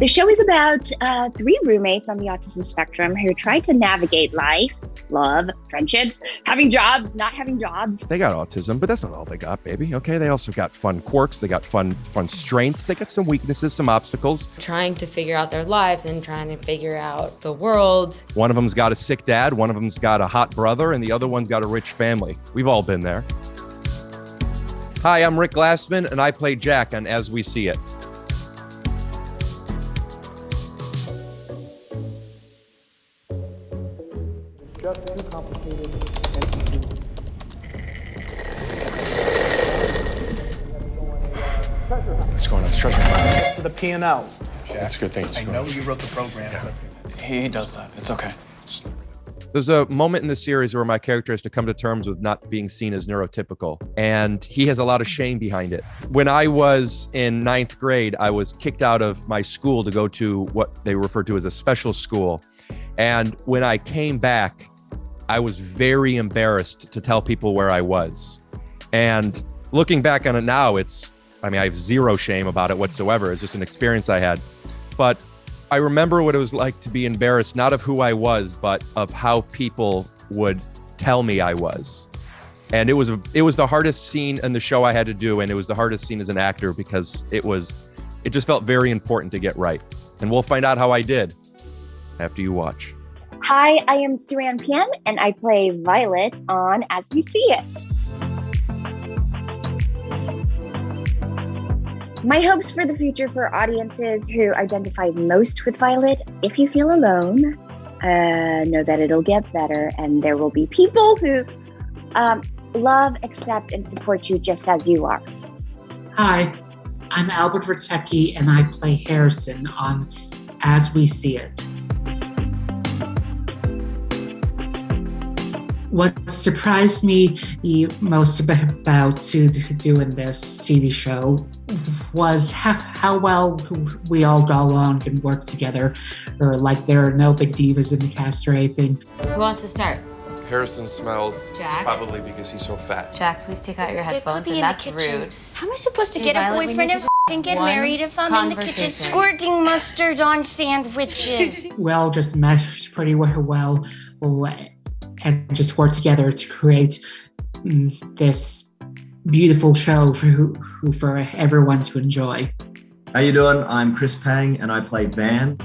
The show is about three roommates on the autism spectrum who try to navigate life, love, friendships, having jobs, not having jobs. They got autism, but that's not all they got, baby. Okay, they also got fun quirks. They got fun strengths. They got some weaknesses, some obstacles. Trying to figure out their lives and trying to figure out the world. One of them's got a sick dad, one of them's got a hot brother, and the other one's got a rich family. We've all been there. Hi, I'm Rick GLASSMAN, and I play Jack on As We See It. Just too complicated What's going on? Treasure hunt. to the P&Ls. That's a good thing. I know you wrote the program. He does that. It's okay. There's a moment in the series where my character has to come to terms with not being seen as neurotypical, and he has a lot of shame behind it. When I was in 9th grade, I was kicked out of my school to go to what they refer to as a special school. And when I came back, I was very embarrassed to tell people where I was. And looking back on it now, I have zero shame about it whatsoever. It's just an experience I had. But I remember what it was like to be embarrassed, not of who I was, but of how people would tell me I was. And it was the hardest scene in the show I had to do, and it was the hardest scene as an actor because it just felt very important to get right. And we'll find out how I did after you watch. Hi, I am Suanne Pian, and I play Violet on As We See It. My hopes for the future for audiences who identify most with Violet: if you feel alone, know that it'll get better, and there will be people who love, accept, and support you just as you are. Hi, I'm Albert RUTECKI, and I play Harrison on As We See It. What surprised me most about doing this TV show was how well we all got along and work together, or like there are no big divas in the cast or anything. Who wants to start? Harrison smells. Jack? It's probably because he's so fat. Jack, please take out your headphones, and that's rude. How am I supposed to Hey, get Violet, a we boyfriend need and to f***ing get one married if I'm in the kitchen conversation. squirting mustard on sandwiches? We all just meshed pretty well and just worked together to create this beautiful show for everyone to enjoy. How you doing? I'm Chris Pang, and I play Van.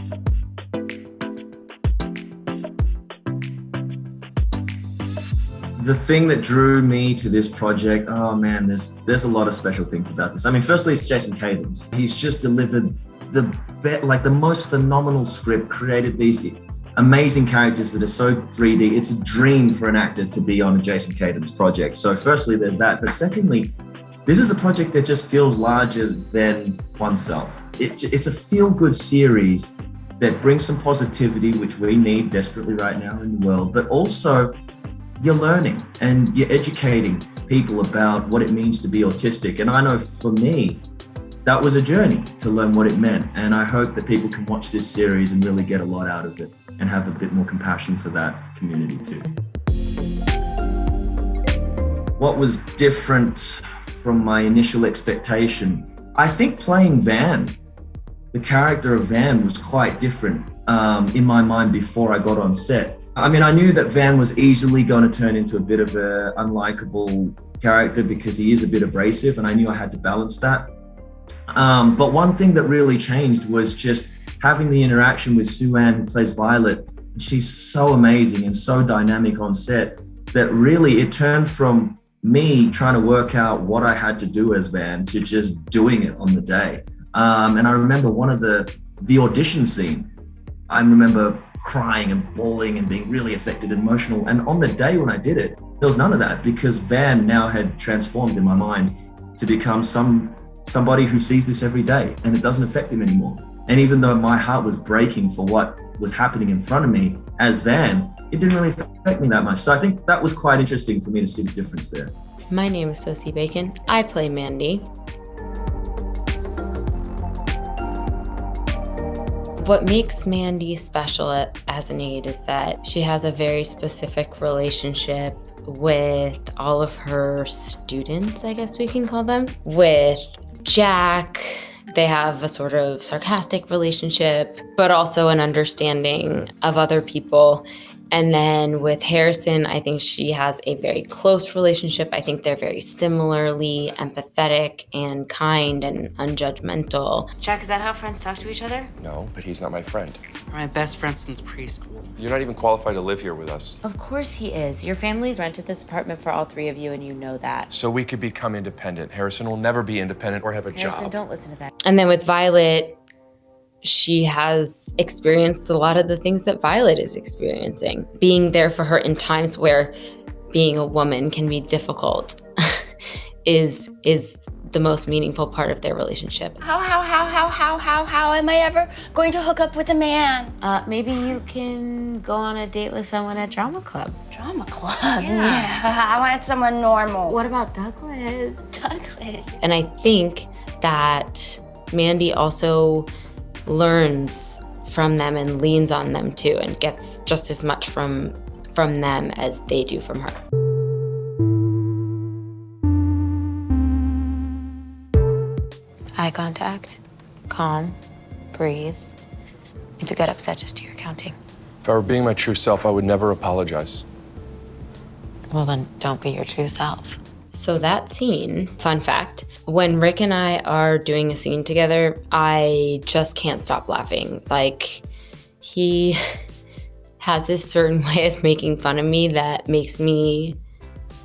The thing that drew me to this project, oh man, there's a lot of special things about this. I mean, firstly, it's Jason Cadams. He's just delivered the most phenomenal script, created these amazing characters that are so 3D. It's a dream for an actor to be on a Jason Cadams project. So firstly, there's that. But secondly, this is a project that just feels larger than oneself. It's a feel-good series that brings some positivity, which we need desperately right now in the world, but also you're learning and you're educating people about what it means to be autistic. And I know for me, that was a journey to learn what it meant. And I hope that people can watch this series and really get a lot out of it and have a bit more compassion for that community too. What was different from my initial expectation? I think playing Van, the character of Van, was quite different in my mind before I got on set. I mean, I knew that Van was easily going to turn into a bit of an unlikable character because he is a bit abrasive, and I knew I had to balance that. But one thing that really changed was just having the interaction with Suanne, who plays Violet. She's so amazing and so dynamic on set that really it turned from me trying to work out what I had to do as Van to just doing it on the day. And I remember one of the audition scene, I remember crying and bawling and being really affected and emotional. And on the day when I did it, there was none of that because Van now had transformed in my mind to become somebody who sees this every day, and it doesn't affect him anymore. And even though my heart was breaking for what was happening in front of me as Van, it didn't really affect me that much. So I think that was quite interesting for me to see the difference there. My name is Sosie Bacon. I play Mandy. What makes Mandy special as an aide is that she has a very specific relationship with all of her students, I guess we can call them, with Jack, They have a sort of sarcastic relationship, but also an understanding of other people. And then with Harrison, I think she has a very close relationship. I think they're very similarly empathetic and kind and unjudgmental. Jack, is that how friends talk to each other? No, but he's not my friend. My best friend since preschool. You're not even qualified to live here with us. Of course he is. Your family's rented this apartment for all three of you, and you know that. So we could become independent. Harrison will never be independent or have a Harrison, job. don't listen to that. And then with Violet, she has experienced a lot of the things that Violet is experiencing. Being there for her in times where being a woman can be difficult is the most meaningful part of their relationship. How am I ever going to hook up with a man? Maybe you can go on a date with someone at drama club. Drama club? Yeah. I want someone normal. What about Douglas? Douglas. And I think that Mandy also learns from them and leans on them too, and gets just as much from them as they do from her. Eye contact, calm, breathe. If you get upset, just do your counting. If I were being my true self, I would never apologize. Well, then don't be your true self. So that scene, fun fact, when Rick and I are doing a scene together, I just can't stop laughing. Like, he has this certain way of making fun of me that makes me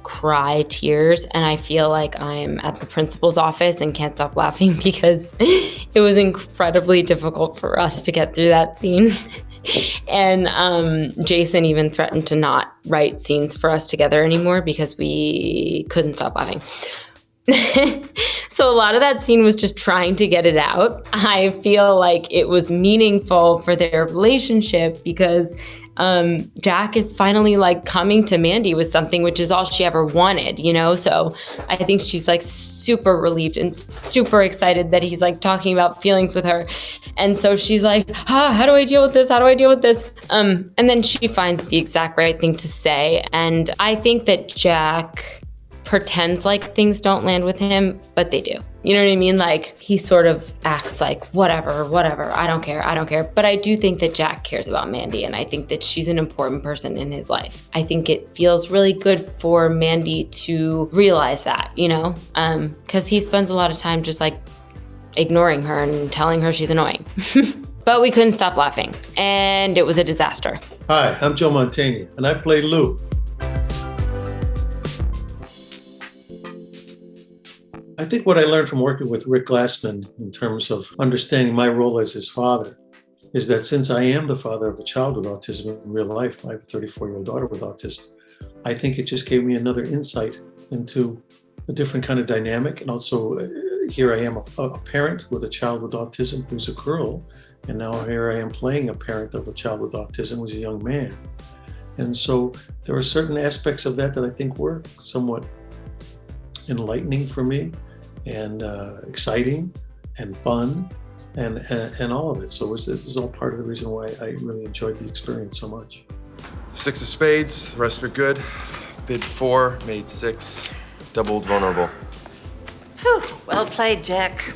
cry tears, and I feel like I'm at the principal's office and can't stop laughing because it was incredibly difficult for us to get through that scene. And Jason even threatened to not write scenes for us together anymore because we couldn't stop laughing. So a lot of that scene was just trying to get it out. I feel like it was meaningful for their relationship because Jack is finally like coming to Mandy with something, which is all she ever wanted, you know? So I think she's like super relieved and super excited that he's like talking about feelings with her. And so she's like, how do I deal with this? How do I deal with this? And then she finds the exact right thing to say. And I think that Jack pretends like things don't land with him, but they do. You know what I mean? Like, he sort of acts like, whatever, I don't care. But I do think that Jack cares about Mandy, and I think that she's an important person in his life. I think it feels really good for Mandy to realize that, you know? Because he spends a lot of time just like ignoring her and telling her she's annoying. But we couldn't stop laughing, and it was a disaster. Hi, I'm Joe Montaigne, and I play Lou. I think what I learned from working with Rick Glassman in terms of understanding my role as his father is that since I am the father of a child with autism in real life, I have a 34-year-old daughter with autism, I think it just gave me another insight into a different kind of dynamic. And also here I am a parent with a child with autism who's a girl, and now here I am playing a parent of a child with autism who's a young man. And so there are certain aspects of that I think were somewhat enlightening for me, and exciting and fun, and all of it. So this is all part of the reason why I really enjoyed the experience so much. 6 of spades, the rest are good. Bid 4, made 6, doubled vulnerable. Whew, well played, Jack.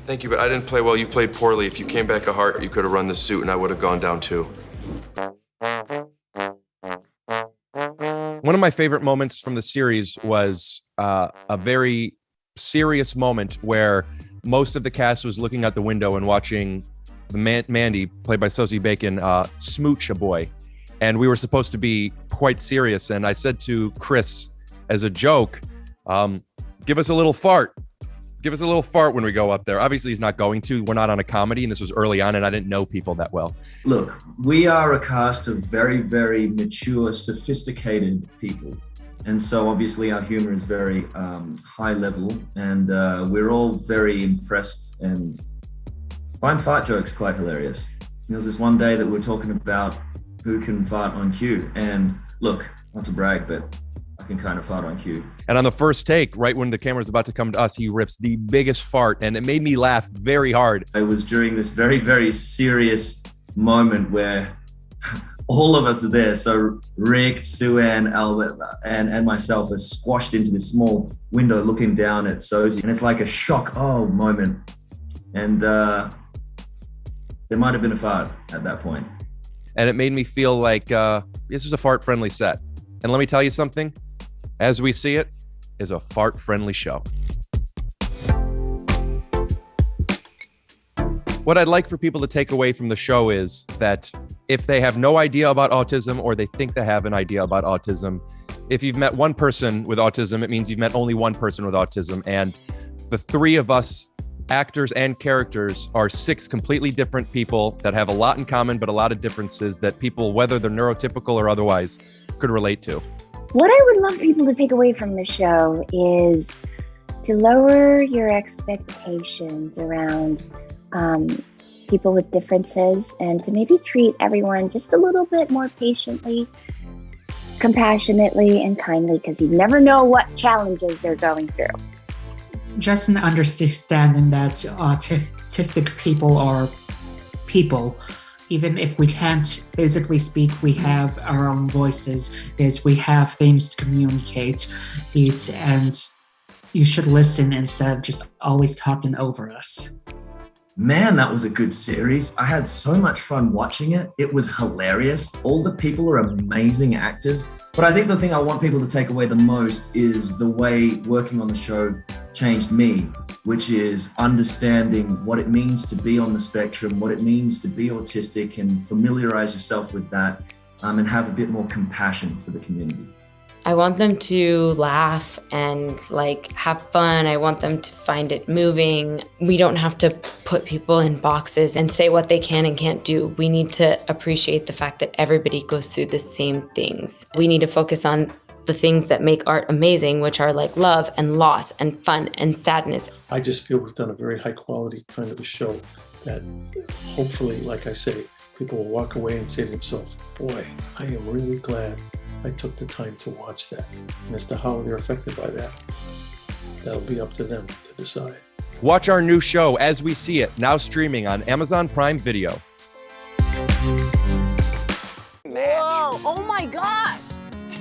Thank you, but I didn't play well. You played poorly. If you came back a heart, you could have run the suit and I would have gone down too. One of my favorite moments from the series was a very serious moment where most of the cast was looking out the window and watching Mandy, played by Sosie Bacon, smooch a boy. And we were supposed to be quite serious. And I said to Chris as a joke, give us a little fart. Give us a little fart when we go up there. Obviously, he's not going to. We're not on a comedy, and this was early on, and I didn't know people that well. Look, we are a cast of very, very mature, sophisticated people. And so obviously our humor is very high level, and we're all very impressed and find fart jokes quite hilarious. There was this one day that we were talking about who can fart on cue. And look, not to brag, but I can kind of fart on cue. And on the first take, right when the camera's about to come to us, he rips the biggest fart, and it made me laugh very hard. It was during this very, very serious moment where all of us are there. So Rick, Sue Ann, Albert, and myself are squashed into this small window looking down at Sosie. And it's like a shock moment. And there might have been a fart at that point. And it made me feel like this is a fart-friendly set. And let me tell you something, As We See It is a fart-friendly show. What I'd like for people to take away from the show is that if they have no idea about autism or they think they have an idea about autism, if you've met one person with autism, it means you've met only one person with autism. And the three of us, actors and characters, are 6 completely different people that have a lot in common, but a lot of differences that people, whether they're neurotypical or otherwise, could relate to. What I would love people to take away from the show is to lower your expectations around people with differences and to maybe treat everyone just a little bit more patiently, compassionately, and kindly, because you never know what challenges they're going through. Just an understanding that autistic people are people. Even if we can't physically speak, we have our own voices, we have things to communicate, and you should listen instead of just always talking over us. Man, that was a good series. I had so much fun watching it. It was hilarious. All the people are amazing actors. But I think the thing I want people to take away the most is the way working on the show changed me, which is understanding what it means to be on the spectrum, what it means to be autistic, and familiarize yourself with that, and have a bit more compassion for the community. I want them to laugh and have fun. I want them to find it moving. We don't have to put people in boxes and say what they can and can't do. We need to appreciate the fact that everybody goes through the same things. We need to focus on the things that make art amazing, which are like love and loss and fun and sadness. I just feel we've done a very high quality kind of a show that hopefully, like I say, people will walk away and say to themselves, boy, I am really glad I took the time to watch that. And as to how they're affected by that, that'll be up to them to decide. Watch our new show, As We See It, now streaming on Amazon Prime Video. Whoa, oh my God.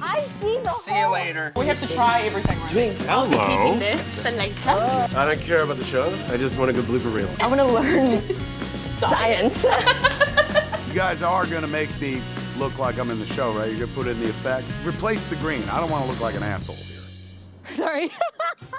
I see the See you later. We have to try everything. Drink. Hello. This and tell I don't care about the show. I just want a good blooper reel. I want to learn science. You guys are going to make me look like I'm in the show, right? You're going to put in the effects. Replace the green. I don't want to look like an asshole here. Sorry.